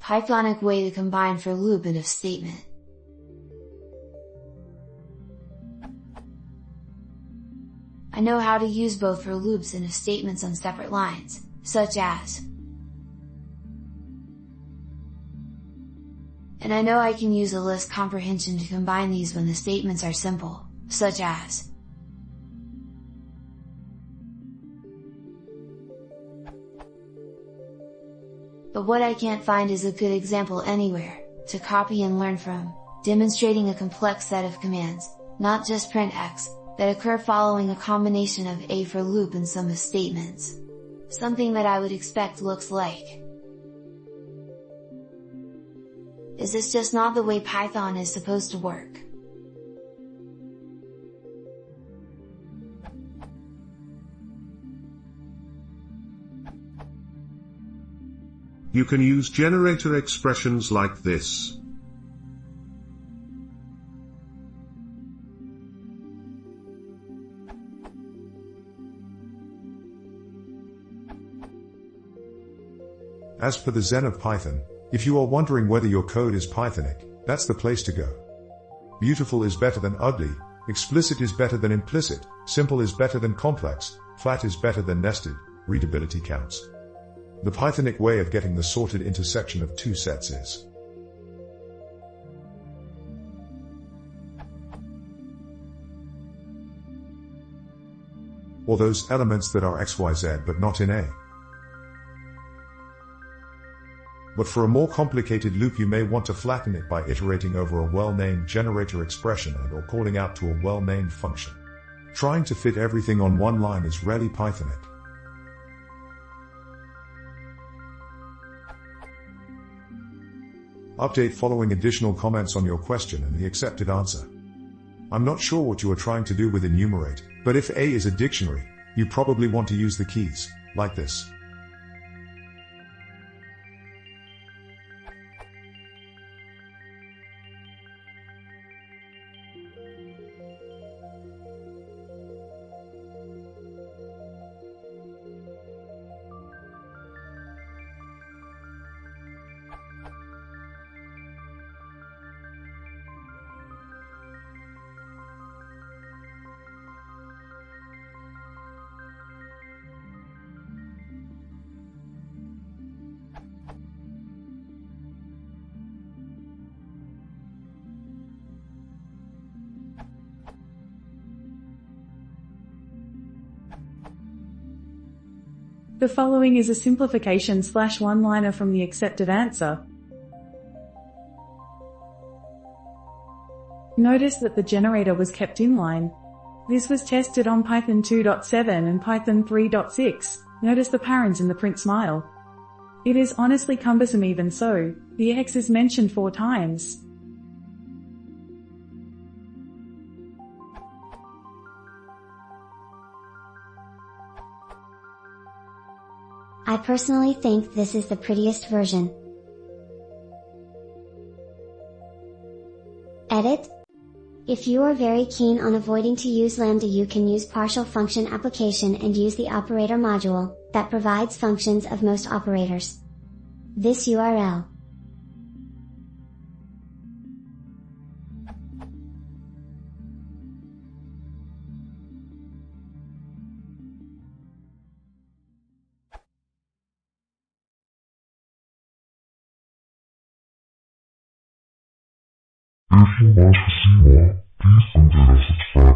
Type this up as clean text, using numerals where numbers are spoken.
Pythonic way to combine for loop and if statement. I know how to use both for loops and if statements on separate lines, such as. And I know I can use a list comprehension to combine these when the statements are simple, such as. But what I can't find is a good example anywhere, to copy and learn from, demonstrating a complex set of commands, not just print X, that occur following a combination of a for loop and some if statements. Something that I would expect looks like. Is this just not the way Python is supposed to work? You can use generator expressions like this. As for the Zen of Python, if you are wondering whether your code is Pythonic, that's the place to go. Beautiful is better than ugly, explicit is better than implicit, simple is better than complex, flat is better than nested, readability counts. The Pythonic way of getting the sorted intersection of two sets is. Or those elements that are XYZ but not in A. But for a more complicated loop you may want to flatten it by iterating over a well-named generator expression and or calling out to a well-named function. Trying to fit everything on one line is rarely Pythonic. Update following additional comments on your question and the accepted answer. I'm not sure what you are trying to do with enumerate, but if A is a dictionary, you probably want to use the keys, like this. The following is a simplification / one-liner from the accepted answer. Notice that the generator was kept inline. This was tested on Python 2.7 and Python 3.6. Notice the parens in the print smile. It is honestly cumbersome even so. The X is mentioned 4 times. I personally think this is the prettiest version. Edit. If you are very keen on avoiding to use lambda, you can use partial function application and use the operator module, that provides functions of most operators. This URL. If you like to see more, please consider subscribing.